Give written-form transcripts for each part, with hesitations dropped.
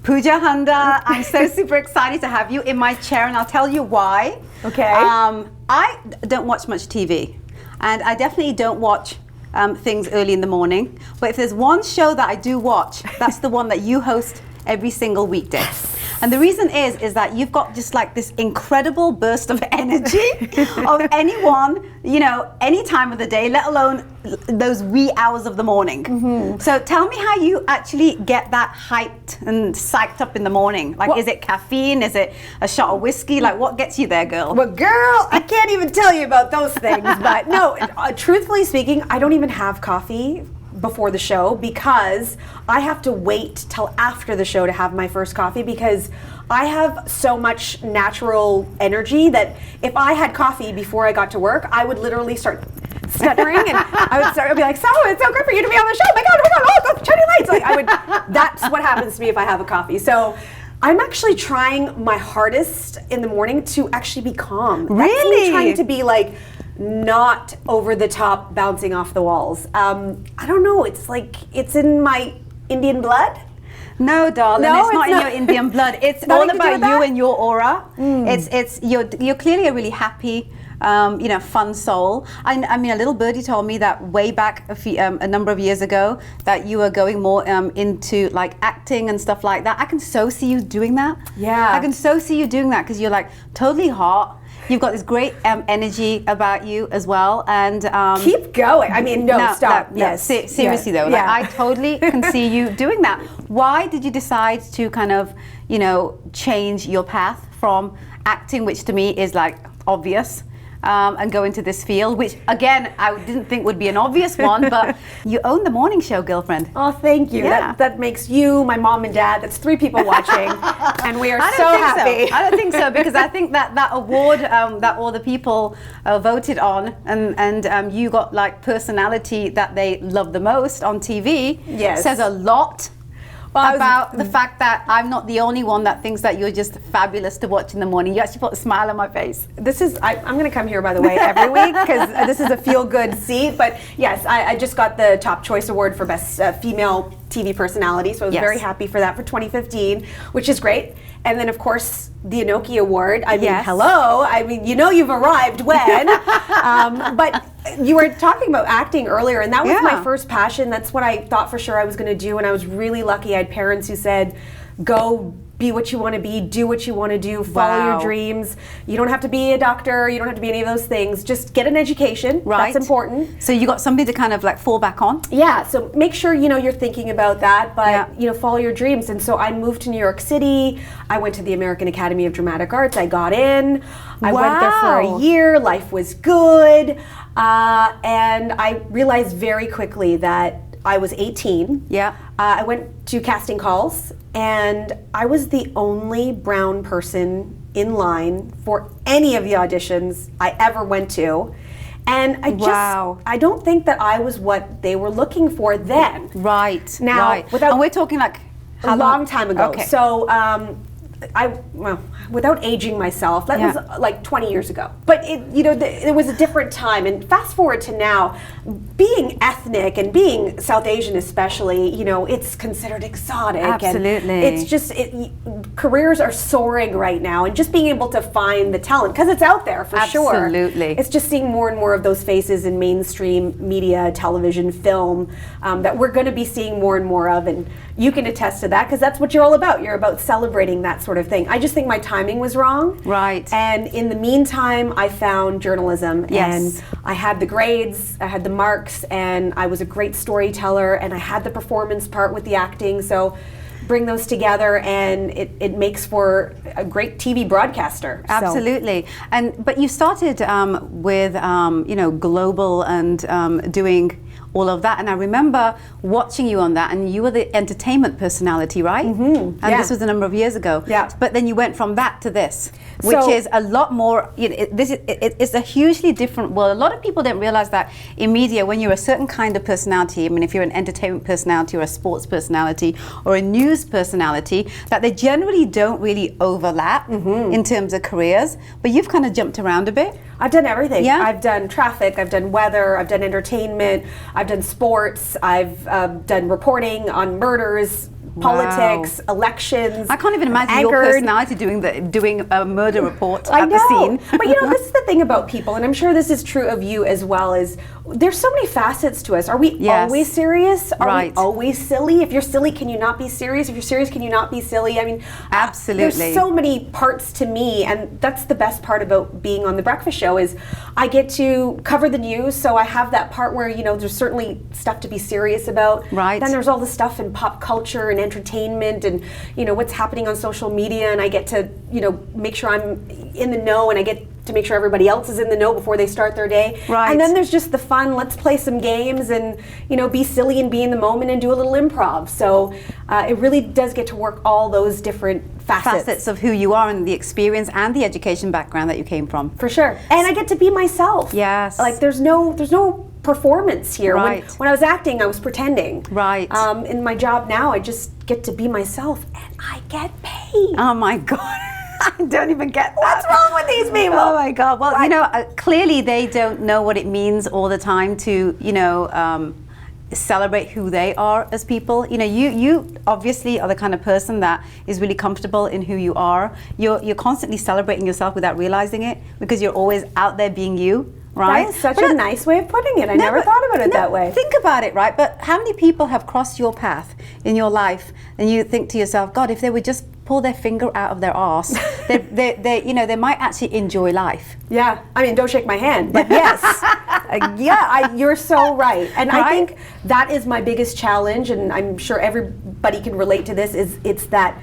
Pooja Handa, I'm so super excited to have you in my chair, and I'll tell you why. Okay. I don't watch much TV, and I definitely don't watch things early in the morning. But if there's one show that I do watch, that's the one that you host every single weekday. And the reason is that you've got just like this incredible burst of energy of anyone, you know, any time of the day, let alone those wee hours of the morning. Mm-hmm. So tell me how you actually get that hyped and psyched up in the morning. Like, is it caffeine? Is it a shot of whiskey? Like, what gets you there, girl? Well, girl, I can't even tell you about those things. But no, truthfully speaking, I don't even have coffee before the show because I have to wait till after the show to have my first coffee, because I have so much natural energy that if I had coffee before I got to work, I would literally start stuttering and I'd be like, so it's so good for you to be on the show. Oh my God, oh, shining lights. Like that's what happens to me if I have a coffee. So I'm actually trying my hardest in the morning to actually be calm. Really? That's me trying to be like, not over the top, bouncing off the walls. I don't know, it's like, it's in my Indian blood. No, darling, No, it's not in your Indian blood. It's all about you and your aura. It's you're clearly a really happy, fun soul. I mean, a little birdie told me that way back a number of years ago that you were going more into like acting and stuff like that. I can so see you doing that. Yeah. I can so see you doing that because you're like totally hot. You've got this great energy about you as well, and keep going. I mean, stop. Yes, seriously though, like, I totally can see you doing that. Why did you decide to kind of, change your path from acting, which to me is like obvious, and go into this field, which again I didn't think would be an obvious one, but you own the morning show, girlfriend. Oh, thank you. Yeah. That makes you, my mom and dad, that's 3 people watching, and we are so happy. I don't think so, because I think that award that all the people voted on, and you got like personality that they love the most on TV, yes, says a lot about the fact that I'm not the only one that thinks that you're just fabulous to watch in the morning. You actually put a smile on my face. I'm going to come here, by the way, every week, because this is a feel-good seat. But yes, I just got the Top Choice Award for Best Female TV Personality, so I was very happy for that for 2015, which is great. And then, of course, the ANOKHI Award. I mean, hello. I mean, you've arrived when. But you were talking about acting earlier, and that was my first passion. That's what I thought for sure I was going to do, and I was really lucky. I had parents who said, go be what you want to be, do what you want to do, follow your dreams. You don't have to be a doctor, you don't have to be any of those things. Just get an education. Right. That's important. So you got somebody to kind of like fall back on? Yeah, so make sure you're thinking about that, but follow your dreams. And so I moved to New York City. I went to the American Academy of Dramatic Arts. I got in. I went there for a year. Life was good. And I realized very quickly that I was 18. Yeah. I went to casting calls, and I was the only brown person in line for any of the auditions I ever went to. And I don't think that I was what they were looking for then. Right. Now, and we're talking like a long time ago. Okay. So without aging myself, that was like 20 years ago. But it was a different time. And fast forward to now, being ethnic and being South Asian especially, it's considered exotic. Absolutely. And it's just, careers are soaring right now, and just being able to find the talent, because it's out there for sure. Absolutely. It's just seeing more and more of those faces in mainstream media, television, film, that we're going to be seeing more and more of. And you can attest to that, because that's what you're all about. You're about celebrating that sort of thing. I just think my timing was wrong. Right. And in the meantime, I found journalism. Yes. And I had the grades, I had the marks, and I was a great storyteller, and I had the performance part with the acting. So bring those together, and it makes for a great TV broadcaster. Absolutely. But you started with global and doing all of that, and I remember watching you on that, and you were the entertainment personality, right? Mm-hmm. And this was a number of years ago. Yeah. But then you went from that to this, which is a lot more. It's a hugely different world. A lot of people don't realize that in media, when you're a certain kind of personality, I mean, if you're an entertainment personality or a sports personality or a news personality, that they generally don't really overlap in terms of careers. But you've kind of jumped around a bit. I've done everything. Yeah. I've done traffic, I've done weather, I've done entertainment, I've done sports, I've done reporting on murders, politics, elections. I can't even imagine your personality doing a murder report at the scene. But this is the thing about people, and I'm sure this is true of you as well, is there's so many facets to us. Are we always serious? Are we always silly? If you're silly, can you not be serious? If you're serious, can you not be silly? I mean, absolutely. There's so many parts to me, and that's the best part about being on the breakfast show is I get to cover the news, so I have that part where, there's certainly stuff to be serious about. Right. Then there's all the stuff in pop culture and entertainment and, what's happening on social media, and I get to, make sure I'm in the know, and I get to make sure everybody else is in the know before they start their day. Right. And then there's just the fun, let's play some games and, be silly and be in the moment and do a little improv. So it really does get to work all those different facets of who you are and the experience and the education background that you came from. For sure. And I get to be myself. Yes. Like there's no performance here. Right. When I was acting, I was pretending. Right. In my job now, I just get to be myself and I get paid. Oh my God. I don't even get that. What's wrong with these people? Oh my God. Well, clearly they don't know what it means all the time to, celebrate who they are as people. You obviously are the kind of person that is really comfortable in who you are. You're constantly celebrating yourself without realizing it because you're always out there being you. Right? That is such a nice way of putting it. I never thought about it that way. Think about it, right? But how many people have crossed your path in your life and you think to yourself, God, if they would just pull their finger out of their arse, they might actually enjoy life. Yeah. I mean, don't shake my hand, but yes. You're so right. And I think that is my biggest challenge, and I'm sure everybody can relate to this, it's that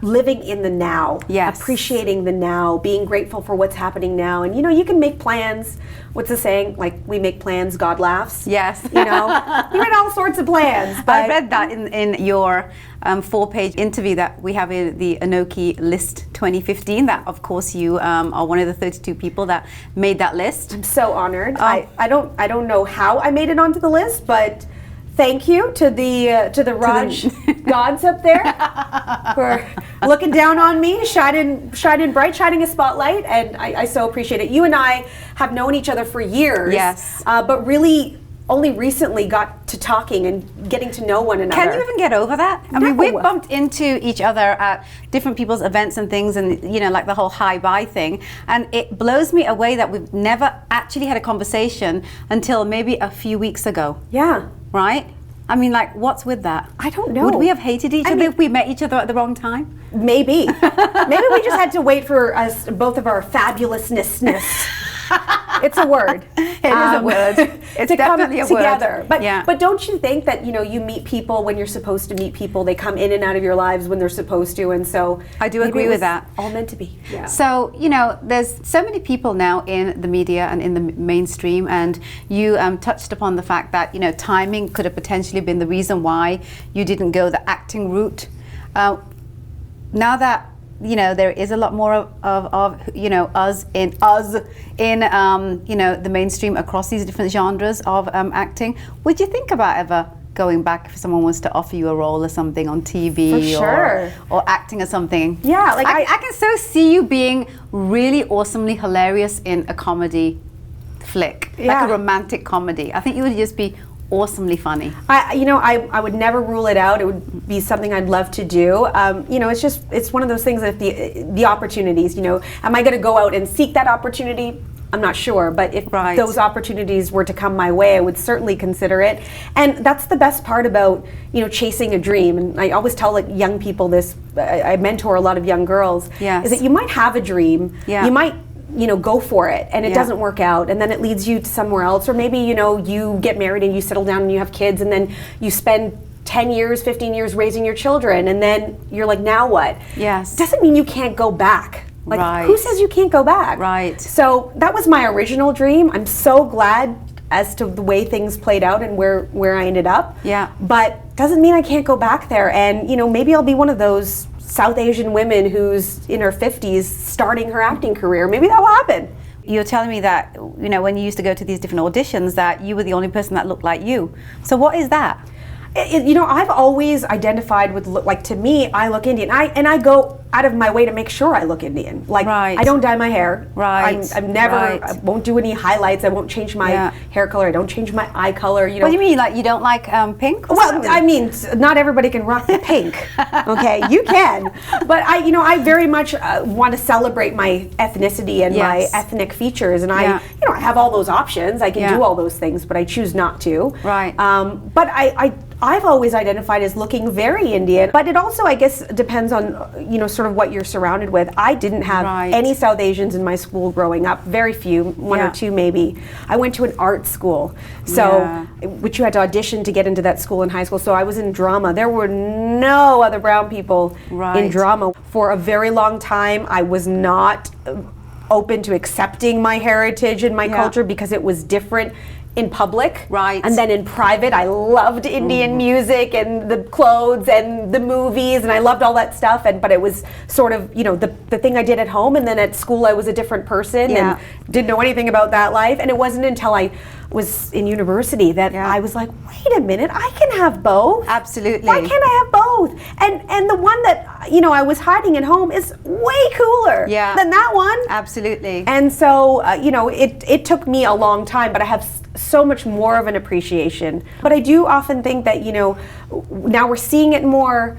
living in the now, appreciating the now, being grateful for what's happening now. And you can make plans. What's the saying? Like, we make plans, God laughs. Yes. You read all sorts of plans. But I read that in your 4-page interview that we have in the ANOKHI list 2015. That, of course, you are one of the 32 people that made that list. I'm so honored. I don't know how I made it onto the list, but thank you to the Raj gods up there for looking down on me, shining bright, shining a spotlight, and I so appreciate it. You and I have known each other for years, yes, but really only recently got to talking and getting to know one another. Can you even get over that? I mean, we bumped into each other at different people's events and things, and like the whole hi-bye thing, and it blows me away that we've never actually had a conversation until maybe a few weeks ago. Yeah. Right? I mean, like, what's with that? I don't know. Would we have hated each other if we met each other at the wrong time? Maybe. Maybe we just had to wait for us, both of our fabulousness. It's a word. It is a word. It's definitely a word. Together. But don't you think that you meet people when you're supposed to meet people? They come in and out of your lives when they're supposed to, and so I do agree with that. All meant to be. Yeah. So there's so many people now in the media and in the mainstream, and you touched upon the fact that timing could have potentially been the reason why you didn't go the acting route. Now that there is a lot more of us in the mainstream across these different genres of acting. Would you think about ever going back if someone was to offer you a role or something on TV? For sure. or acting or something? Yeah, like I can so see you being really awesomely hilarious in a comedy flick, like a romantic comedy. I think you would just be awesomely funny. I would never rule it out. It would be something I'd love to do. It's one of those things that the opportunities, am I going to go out and seek that opportunity? I'm not sure, but if those opportunities were to come my way, I would certainly consider it. And that's the best part about, chasing a dream. And I always tell young people this, I mentor a lot of young girls, is that you might have a dream, you might go for it and it doesn't work out, and then it leads you to somewhere else, or maybe you get married and you settle down and you have kids, and then you spend 10 years 15 years raising your children, and then you're like, now what? Yes. Doesn't mean you can't go back. Who says you can't go back? Right. So that was my original dream. I'm so glad as to the way things played out and where I ended up. Yeah. But doesn't mean I can't go back there, and maybe I'll be one of those South Asian women who's in her 50s starting her acting career. Maybe that will happen. You're telling me that, when you used to go to these different auditions, that you were the only person that looked like you. So what is that? I've always identified with, to me, I look Indian. I go out of my way to make sure I look Indian. Like, I don't dye my hair. I'm never, I won't do any highlights. I won't change my hair color. I don't change my eye color. You know. What do you mean? Like, you don't like pink? Well, I mean, not everybody can rock the pink. Okay, you can. But I very much want to celebrate my ethnicity and my ethnic features. And I have all those options. I can do all those things, but I choose not to. Right. But I've always identified as looking very Indian, but it also, I guess, depends on, sort of what you're surrounded with. I didn't have any South Asians in my school growing up, very few, one or two maybe. I went to an art school, which you had to audition to get into that school in high school, so I was in drama. There were no other brown people in drama. For a very long time, I was not open to accepting my heritage and my culture because it was different in public, and then in private I loved Indian music and the clothes and the movies, and I loved all that stuff, but it was sort of the thing I did at home, and then at school I was a different person and didn't know anything about that life. And it wasn't until I was in university that I was like, wait a minute, I can have both. Absolutely. Why can't I have both? And the one that I was hiding at home is way cooler than that one. Absolutely. And so it took me a long time, but I have so much more of an appreciation. But I do often think that now we're seeing it more,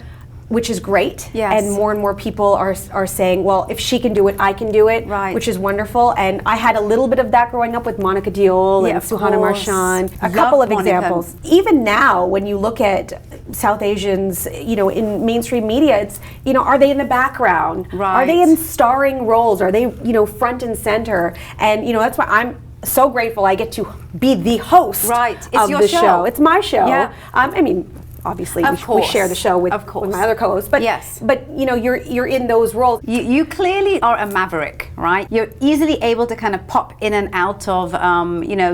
which is great. Yes. And more people are saying, well, if she can do it, I can do it, which is wonderful. And I had a little bit of that growing up with Monica Diol and Suhana Marchand, a couple of examples. Even now, when you look at South Asians, in mainstream media, it's, are they in the background? Are they in starring roles? Are they, front and center? And, that's why I'm so grateful I get to be the host of the show. It's my show. Yeah. I mean, obviously we share the show with my other co-hosts, but you're in those roles. You clearly are a maverick, right? You're easily able to kind of pop in and out of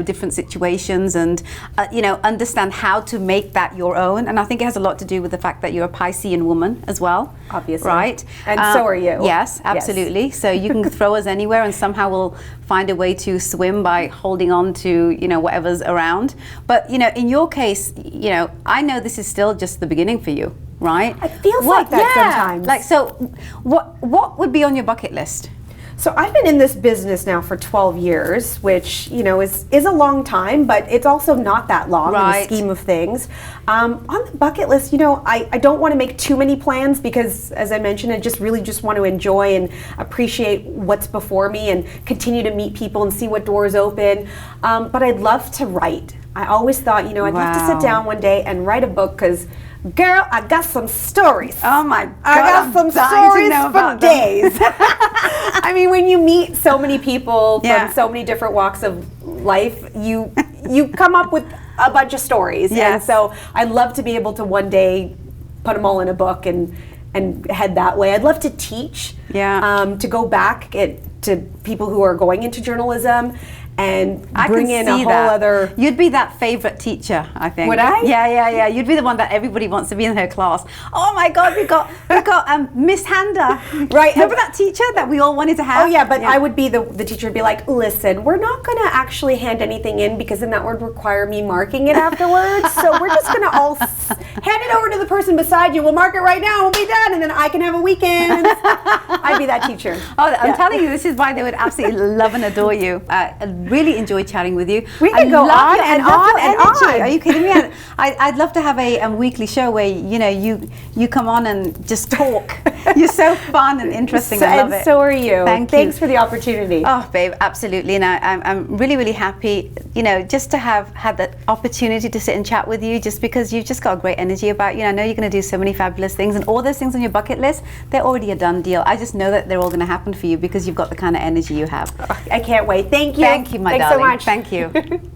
different situations and understand how to make that your own. And I think it has a lot to do with the fact that you're a Piscean woman as well. Obviously. Right? And so are you. Yes, absolutely. Yes. So you can throw us anywhere and somehow we'll find a way to swim by holding on to whatever's around. But in your case, I know this is still just the beginning for you, right? It feels like that sometimes. Like, so what would be on your bucket list? So I've been in this business now for 12 years, which is a long time, but it's also not that long in the scheme of things. On the bucket list, I don't want to make too many plans because, as I mentioned, I just want to enjoy and appreciate what's before me and continue to meet people and see what doors open. But I'd love to write. I always thought, I'd love to sit down one day and write a book because, girl, I got some stories. Oh my God, I got some stories for days. I mean, when you meet so many people from so many different walks of life, you come up with a bunch of stories. Yes. And so I'd love to be able to one day put them all in a book and head that way. I'd love to teach, to go back to people who are going into journalism and bring in a whole other... You'd be that favorite teacher, I think. Would I? Yeah. You'd be the one that everybody wants to be in her class. Oh my God, we got Miss Handa. Right. Remember that teacher that we all wanted to have? Oh yeah, but I would be the teacher would be like, listen, we're not going to actually hand anything in because then that would require me marking it afterwards. So we're just going to all hand it over to the person beside you. We'll mark it right now. We'll be done, and then I can have a weekend. I'd be that teacher. Oh, I'm telling you, this is why they would absolutely love and adore you. Really enjoyed chatting with you. We can go on and on. Are you kidding me? I'd love to have a weekly show where you come on and just talk. You're so fun and interesting. I love it. So are you. Thanks for the opportunity. Oh, babe, absolutely. And I'm really, really happy, just to have had the opportunity to sit and chat with you, just because you've just got a great energy about you. I know you're going to do so many fabulous things, and all those things on your bucket list, they're already a done deal. I just know that they're all going to happen for you because you've got the kind of energy you have. I can't wait. Thank you. Thank you, my Thanks darling. so much. Thank you.